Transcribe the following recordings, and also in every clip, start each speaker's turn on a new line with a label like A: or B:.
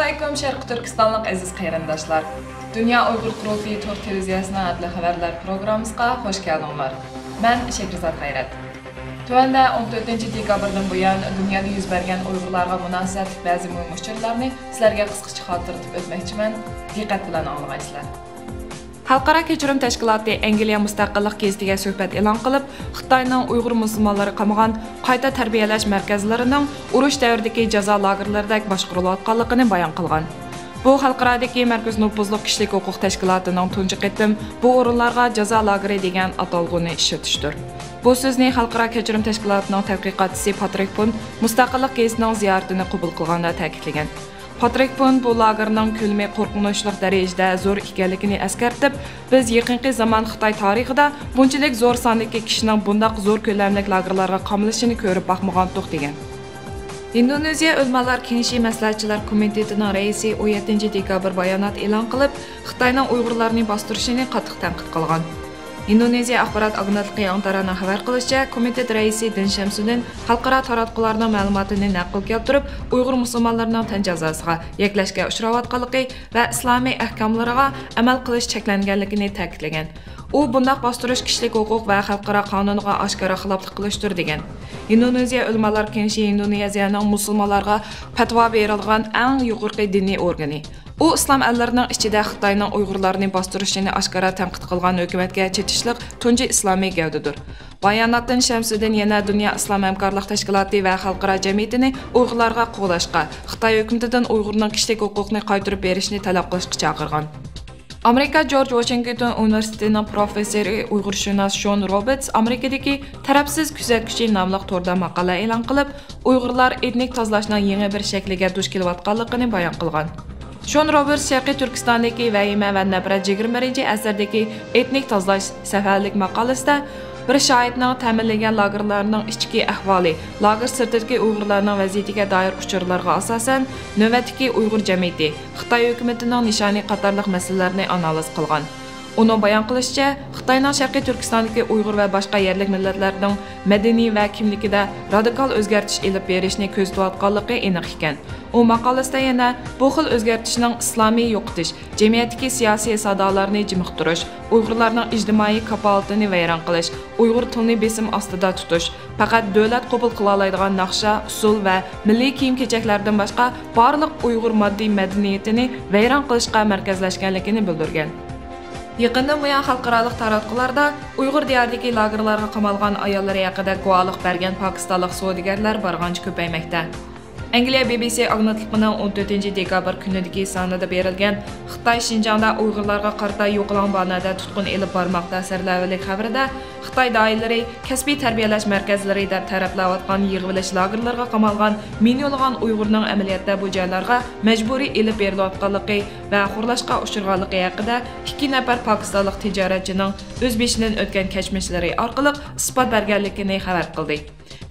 A: Assalamualaikum Şərq Türkistanlıq əziz qarindaşlar. Dünya Uyğur Qurultayı Türk Televiziyasının adlı xəbərlər proqramımıza xoş gəldinizlər. Mən Şəkrizat Xayrət. Tövəndə 14 dekabrdan bu yan dünyada yüz bergen Uyğurlarga münasibətli bəzi mühim işçilərni sizlərə qısqaça xatırlatıb ötməkçiman. Diqqət bilan anlayasızlar. Xalqara Kechirim Təşkilatı Angliya Müstəqillik Gezitiga söhbət elan qilib, Xitoyning Uyğur musulmonlari qamagan qayta tarbiyalash markazlarining urush davridagi jazo lagerlaridek boshqarilayotganligini bayon qilgan. Bu xalqaradagi markaz nüfuzli kishilik huquq tashkilotining tunji qitim bu o'rinlarga jazo lageri degan atalg'uni ishlatishdir. Bu so'zni Xalqaro Kechirim Tashkilotining tadqiqotchisi Patrik Pun Mustaqillik gezitining ziyoratini qabul qilganda ta'kidlagan. Patrik Pun bu lagerning ko'lami qo'rqinchli darajada zo'r ekanligini eskartib, biz yaqinqi zamon Xitoy tarixida bunchalik zo'r sondagi kishining bunday zo'r ko'lamli lagerlarga qamilishini ko'rib boqmagandik degan. Indoneziya O'lmalar Kengashi maslahatchilar komitetining raisi 17 dekabr bayonot e'lon qilib, Xitoyning Uyg'urlarni bostirishini qattiq tanqid qilgan. Indoneziya axborot agentligi Antaraning xabar qilishicha, komitet raisi Din Shamsuddin xalqaro taratqularning ma'lumotini naql keltirib, Uyg'ur musulmonlarining tan jazosiga yaklashga uchrayotganligi va islomiy ahkomlariga amal qilish cheklanganligini ta'kidlagan. U bunday bostirish kishilik huquq va xalqaro qonunga oshkora xiloflik qilishdir degan. Indoneziya O'lmalar Kengashi Indoneziyaning musulmonlarga fatvo berilgan eng yuqori diniy organi. U islom allarining ichida Xitoyning Uyg'urlarni bostirishini oshkora tanqid qilgan hukumatga chetishliq tunji islomiy gavdadir. Bayonotdan Shamsuddin yana Dunyo islom hamkorlik tashkiloti va xalqaro jamiyatini Uyg'urlarga qo'llashga, Xitoy hukumatidan Uyg'urning kishilik huquqini qaytarib berishni talab qilishga chaqirgan. Amerika George Washington Universitetining professori Uyg'urshunos Shon Roberts Amerikadagi tarafsiz kuzatuvchi nomli torda maqola e'lon qilib, Uyg'urlar etnik tozalashning yangi bir shakliga duch kelayotganligini bayon qilgan. Shon Roberts Sharqiy Turkistondagi vahima va nafrat 21-asrdagi etnik tozalash safarlik maqolasida bir shoidning ta'minlagan lagerlarning ichki ahvoli, lager sirtidagi Uyg'urlarning vaziyatiga doir uchurlarga asosan navbatdagi Uyg'ur jamiyati, Xitoy hukumatining nishoni qatorliq masalalarni analiz qilgan. Uning bayon qilishicha, Xitoyning Sharqiy Turkistondagi Uyg'ur va boshqa yerlik millatlarning madaniy va kimligida radikal o'zgartish elib berishni ko'zlayotganligi aniq ekan. U maqolasida yana bu xil o'zgartishning islomiy yo'qotish, jamiyatdagi siyosiy sadolarni jimiqtirish, Uyg'urlarning ijtimoiy kafolatini vayron qilish, Uyg'ur tilini besim ostida tutish, faqat davlat qabul qila oladigan naqsha, usul va milliy kiyim-kechaklardan boshqa barliq Uyg'ur moddiy madaniyatini vayron qilishga markazlashganligini bildirgan. Yaqindan buyon xalqaro taratqularda Uyg'ur diyoridagi lagerlarga qamalgan ayollar haqida guvohlik bergan pokistonlik savdogarlar barg'ancha ko'paymoqda. Angliya BBC agentligining 14 dekabr kunidagi sonida berilgan Xitoy Xinjiangda Uyg'urlarga qarata yo'qlanbanada tutqun elib bormoqda sarlavhalik xabarida Xitoy doiralari kasbiy tarbiyalash markazlarida taraflayotgan yig'ilish lagerlarga qamalgan millionlagan Uyg'urning amaliyotda bu joylarga majburiy elib berilayotganligi va xo'rlashga uchirganligi haqida 2 nafar pokistonlik tijoratchining o'z beshidan o'tgan kechmishlari orqali isbot berganligini xabar qildi.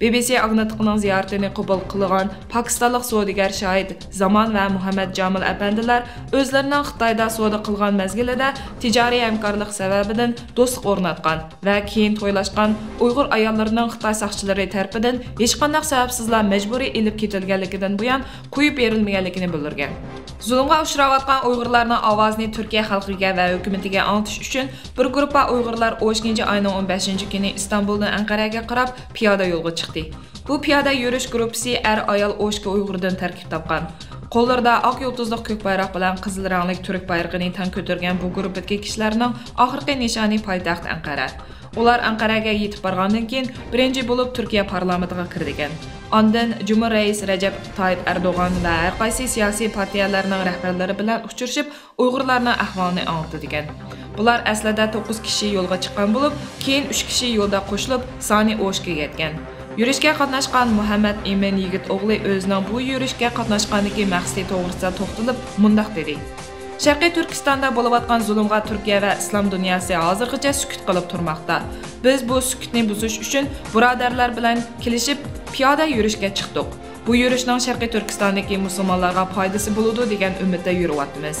A: BBC agentligining ziyoratini qabul qilgan pokistonlik savdogar shoid Zaman va Muhammad Jamil apandilar o'zlarining Xitoyda savdo qilgan mezgilida tijoriy hamkorlik sababidan do'stlik o'rnatgan va keyin to'ylashgan Uyg'ur ayollarining Xitoy soqchilari tarafidan hech qanday sababsizlar majburiy elib ketilganligidan buyon qo'yib berilmaganligini bildirgan. Zulmga uchrayotgan Uyg'urlarning ovozini Turkiya xalqiga va hukumatiga anglatish uchun bir guruh Uyg'urlar 12-oyning 15-kuni Istanbuldan Anqaraga qarab piyoda yo'lga chiqdi. Bu piyoda yurish guruhi ayol o'shka Uyg'urdan tarkib topgan. Qo'llarida oq yulduzli ko'k bayroq bilan qizil rangli turk bayrog'ini tan ko'targan bu guruhdagi kishilarning oxirgi nishoni poytaxt Anqara. Ular Anqaraga yetib borgandan keyin birinchi bo'lib Turkiya parlamentiga kirdigan. Ondan Cumhur Reis Recep Tayyip Erdoğan va har qaysi siyosiy partiyalarning rahbarlari bilan uchrashib, Uyg'urlarning ahvolini anglatigan. Bular aslida 9 kishi yo'lga chiqqan bo'lib, keyin 3 kishi yo'lda qo'shilib, soni o'shga yetgan. Yurishga qatnashgan Muhammad Emin yigit o'g'li o'zining bu yurishga qatnashganligi maqsadi to'g'risida to'xtalib, mundaq dedi. Sharqiy Turkistonda bo'layotgan zulmga Turkiya va islom dunyosi hozirgacha sukut qilib turmoqda. Biz bu sukutni buzish uchun birodarlar bilan kelishib piyoda yurishga chiqdik. Bu yurishning Sharqiy Turkistondagi musulmonlarga foydasi bo'ladi degan umidda yuryapmiz.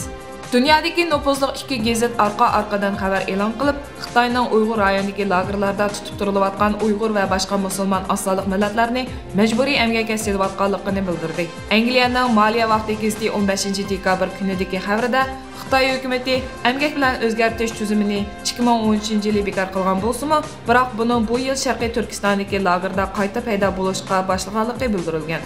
A: Dunyodagi nopozliq ikki gazet arqa-arqadan xabar e'lon qilib, Xitoyning Uyg'ur rayonidagi lagerlarda tutib turilayotgan Uyg'ur va boshqa musulmon asonliq millatlarni majburiy emgakka selayotganligini bildirdi. Angliyaning Moliya vaqti gazeti 15-dekabr kunidagi xabarida Xitoy hukumatı emgak bilan o'zgartirish tuzumini 2013-yili bekor qilgan bo'lsa-mu, biroq buning bu yil Sharqiy Turkistondagi lagerda qayta paydo bo'lishga boshlaganligi bildirilgan.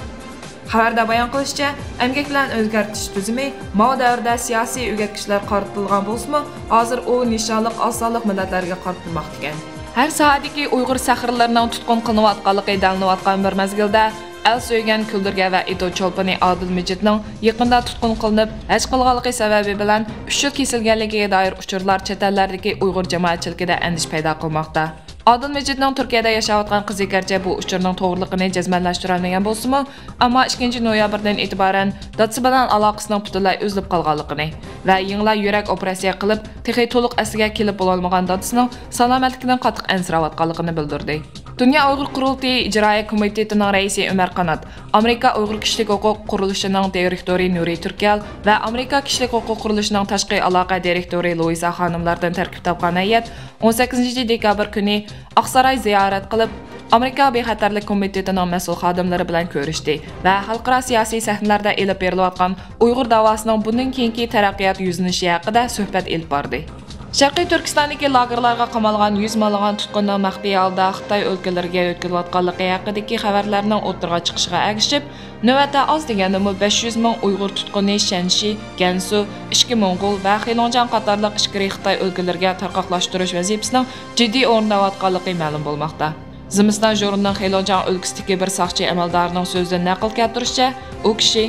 A: Xabarda bayon qilishicha, emgak bilan o'zgartirish tuzumi Mao davrida siyosiy o'zgartishlar qaratilgan bo'lsa-mu, hozir u nishonliq osonliq millatlarga qaratilmoqda ekan. Har soatdagi Uyg'ur saxirlarining tutqun qilinayotganligi dalinyotgan bir mezgilda El Söygen Küldürge ve İdo Çolpani Adil Mecitning yaqinda tutqun qilinib, haj qilganligi sababi bilan 3 yil kesilganligiga doir uchurlar chet ellardagi Uyg'ur jamoatchiligida andish paydo qilmoqda. Adil Mecitning Turkiyada yashayotgan qizi garchi bu uchurning to'g'riligini jazmanlashtira olmagan bo'lsa-mu, ammo 2-noyabrdan e'tiboran dadasi bilan aloqasining butunlay uzilib qolganligini va yengla yurak operatsiya qilib, texnik to'liq asliga kelib bo'lolmagan dadasining salomatligidan qattiq ansirayotganligini bildirdi. Dünya Uyghur Qurultayı İcraiya Komitetining raisi Ömer Qanat, Amerika Uyghur Kishilik huquq qurilishining direktori Nuri Turkal va Amerika Kishilik huquq qurilishining tashqi aloqa direktori Luisa xonimlardan tarkib topgan hay'at 18-dekabr kuni Oqsaroy ziyorat qilib, Amerika Bexatarlik Komitetining mas'ul xodimlari bilan ko'rishdi va xalqaro siyosiy sahnalarda elib berilayotgan Uyg'ur davosining bundan keyingi taraqqiyot yuzlanishi haqida suhbat elib bordi. Sharqiy Turkistondagi lagerlarga qamalgan 100 minglagan tutqunning maxfiy holda Xitoy o'lkalariga o'tkazilayotganligi haqidagi xabarlarning o'tirg'a chiqishiga ergishib, navbatda oz degandimi 500 ming Uyg'ur tutquni Shanxi, Gansu, Ishki Mo'ng'ul va Xilonjan qatorliq ichki Xitoy o'lkalariga tarqoqlashtirish vazifasining jiddiy o'rnayotganligi ma'lum bo'lmoqda. Zimiston jurnalining Xilonjan o'lkasidagi bir soqchi amaldorining so'zidan naql keltirishcha, u kishi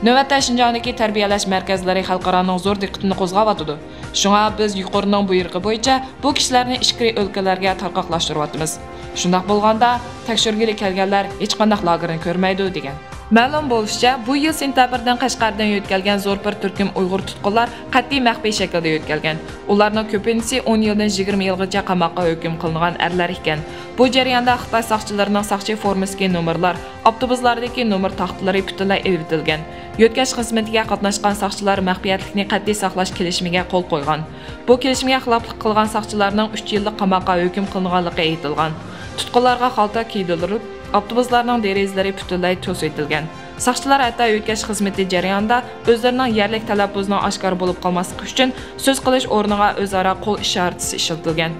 A: navbatda Shinjondagi tarbiyalash markazlari xalqaroning zo'r diqqatini qo'zg'ayotdi. Shunga biz yuqorining buyrug'i bo'yicha bu kishilarni ichki o'lkalarga tarqoqlashtiryapmiz. Shundoq bo'lganda, tekshirgili kelganlar hech qanday lagerni ko'rmaydi degan. Ma'lum bo'lishicha, bu yil sentabrdan Qashqardan yo'tkalgan zo'r bir turkum Uyg'ur tutqunlar qat'iy maxfiy shaklda yo'tkalgan. Ularning ko'pinchisi 10 yildan 20 yilgacha qamoqqa hukm qilingan erlar ekan. Bu jarayonda Xitoy soqchilarining soqchi formasidagi nomerlar, avtobuslardagi nomer taxtalari butunlay evitilgan. Yo'tkash xizmatiga qatnashgan soqchilar maxfiyatlikni qat'iy saqlash kelishimiga qo'l qo'ygan. Bu kelishimga xiloflik qilgan soqchilarning 3 yillik qamoqqa hukm qilinganligi aytilgan. Tutqunlarga xalta kiydirilib, avtobuslarning derazalari butunlay to'sitilgan. Soqchilar hatto yo'tkash xizmati jarayonida o'zlarining yerlik talabbuzining oshkor bo'lib qolmasligi uchun so'z qilish o'rniga o'zaro qo'l ishoratisi ishlatilgan.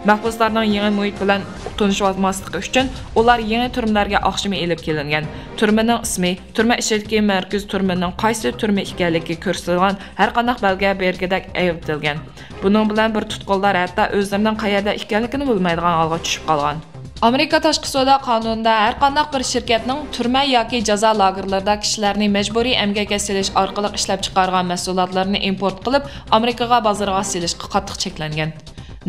A: Mahbuslarning yangi muhit bilan tanishib olmasligi uchun ular yangi turmalarga oqshimi elib kelingan. Turmaning ismi, turma ishidagi markaz turmaning qaysi turma ekanligi ko'rsatilgan har qanday belgi belgidek aytilgan. Buning bilan bir tutqunlar hatto o'zlarining qayerda ekanligini bilmaydigan holga tushib qolgan. Amerika tashqi savdo qonunida har qanday bir shirkatning turma yoki jazo lagerlarida kishilarni majburiy emgakka selish orqali ishlab chiqargan mahsulotlarni import qilib, Amerikaga bozorga selishga qattiq cheklangan.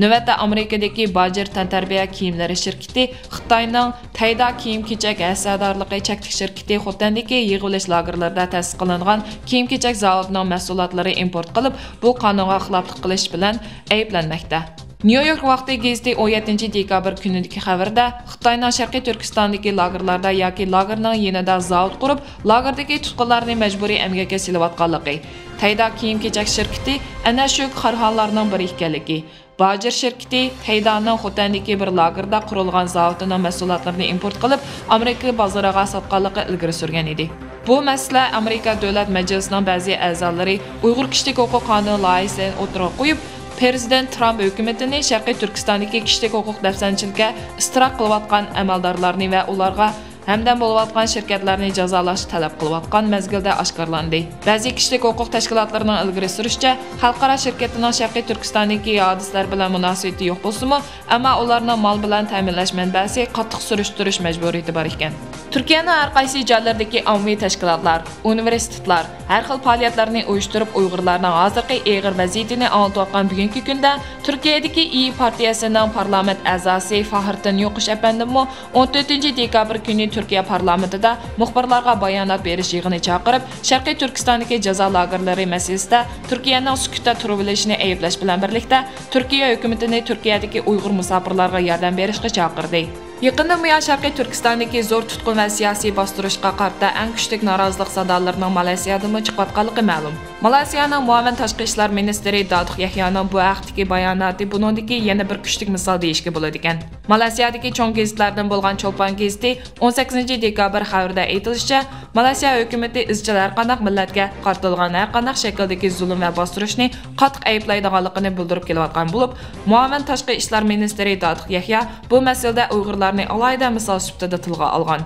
A: Navbatda Amerikadagi Bajer tantarbiya kiyimlari shirkati Xitoyning Tayda kiyim-kechak hasadorligi cheklik shirkati Xotandagi yig'ilish lagerlarida ta'sis qilingan kiyim-kechak zavodining mahsulotlari import qilib, bu qonunga xiloflik qilish bilan ayblanmoqda. New York vaqti gazeti 17-dekabr kunidagi xabarda Xitoyning Sharqiy Turkistondagi lagerlarda yoki lagerning yanida zavod qurib, lagerdagi tutqunlarni majburiy emgakka selayotganligi, Tayda kiyim-kechak shirkati ana shu qarxonlarning biri ekanligi, Bajer shirkati Taydaning Xotandagi bir lagerda qurilgan zavodining mahsulotlarini import qilib, Amerika bozoriga sotganligi ilgari surgan edi. Bu masala Amerika Davlat Majlisining ba'zi a'zolari Uyg'ur kishilik huquq qonuni loyihasini o'tirg'a qo'yib, Prezident Trump hukumatini Sharqiy Turkistondagi kishilik huquq dafsanchilikka ishtirok qilayotgan amaldorlarni va ularga hamdan bo'layotgan shirkatlarni jazolash talab qilayotgan mezgilda oshkorlandi. Ba'zi kishilik huquq tashkilotlarining ilgari surishicha, xalqaro shirkatining Sharqiy Turkistondagi hodislar bilan munosabati yo'q bo'lsa-mu, ammo ularning mol bilan ta'minlash manbasi qattiq surishtirish majburiyati bor ekan. Turkiyaning har qaysi joylardagi ommaviy tashkilotlar, universitetlar har xil faoliyatlarni uyushtirib, Uyg'urlarning hozirgi og'ir vaziyatini anlatayotgan bugungi kunda Turkiyadagi İYİ partiyasining parlament a'zosi Fahriddin Yo'qish apandimmi 14-dekabr kuni Turkiya parlamentida muxbirlarga bayonot berish yig'ini chaqirib, Sharqiy Turkistondagi jazo lagerlari masalasida Turkiyaning sukutda turib olishini ayblash bilan birlikda Turkiya hukumatini Turkiyadagi Uyg'ur musofirlarga yordam berishga chaqirdi. Yaqindan buyon Sharqiy Turkistondagi zo'r tutqun va siyosiy bostirishga qarshi eng kuchli norozilik sadolarining Malayziyadami chiqayotganligi ma'lum. Malayziyaning muavin tashqi ishlar ministri Datuk Yahyoning bu haqdagi bayonoti buningdagi yana bir kuchli misol deyishga bo'ladi ekan. Malayziyadagi cho'ng gazetlardan bo'lgan Cho'lpon gazeti 18 dekabr xabarida aytilishicha, Malayziya hukumatı izchil har qanday millatga qartilgan har qanday shakldagi zulm va bostirishni qattiq ayblaydiganligini bildirib kelayotgan bo'lib, muavin tashqi ishlar ministri Datuk Yahyo bu masalada Uyg'urlarni alayda misol sifatida tilga olgan.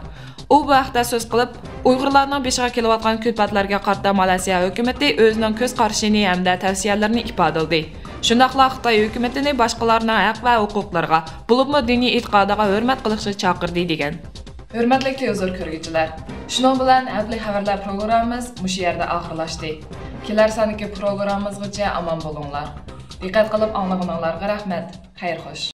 A: U bu haqda so'z qilib, Uyg'urlarning beshiga kelayotgan kulfatlarga qarshi Malayziya hukumatı o'zining ko'z qarashini hamda tavsiyalarini ifodaladi. Shundaqla Xitoy hukumatini boshqalarning haq va huquqlariga, bo'libmi diniy e'tiqodiga hurmat qilishni chaqirdi degan. Hurmatli televizor ko'rguvchilar, shuning bilan heptilik xabarlar programmamiz mush yerda oxirlashdi. Kelar soniki programmamizgacha omon bo'linglar. Diqqat qilib anglaganlarga rahmat. Xayr xo'sh.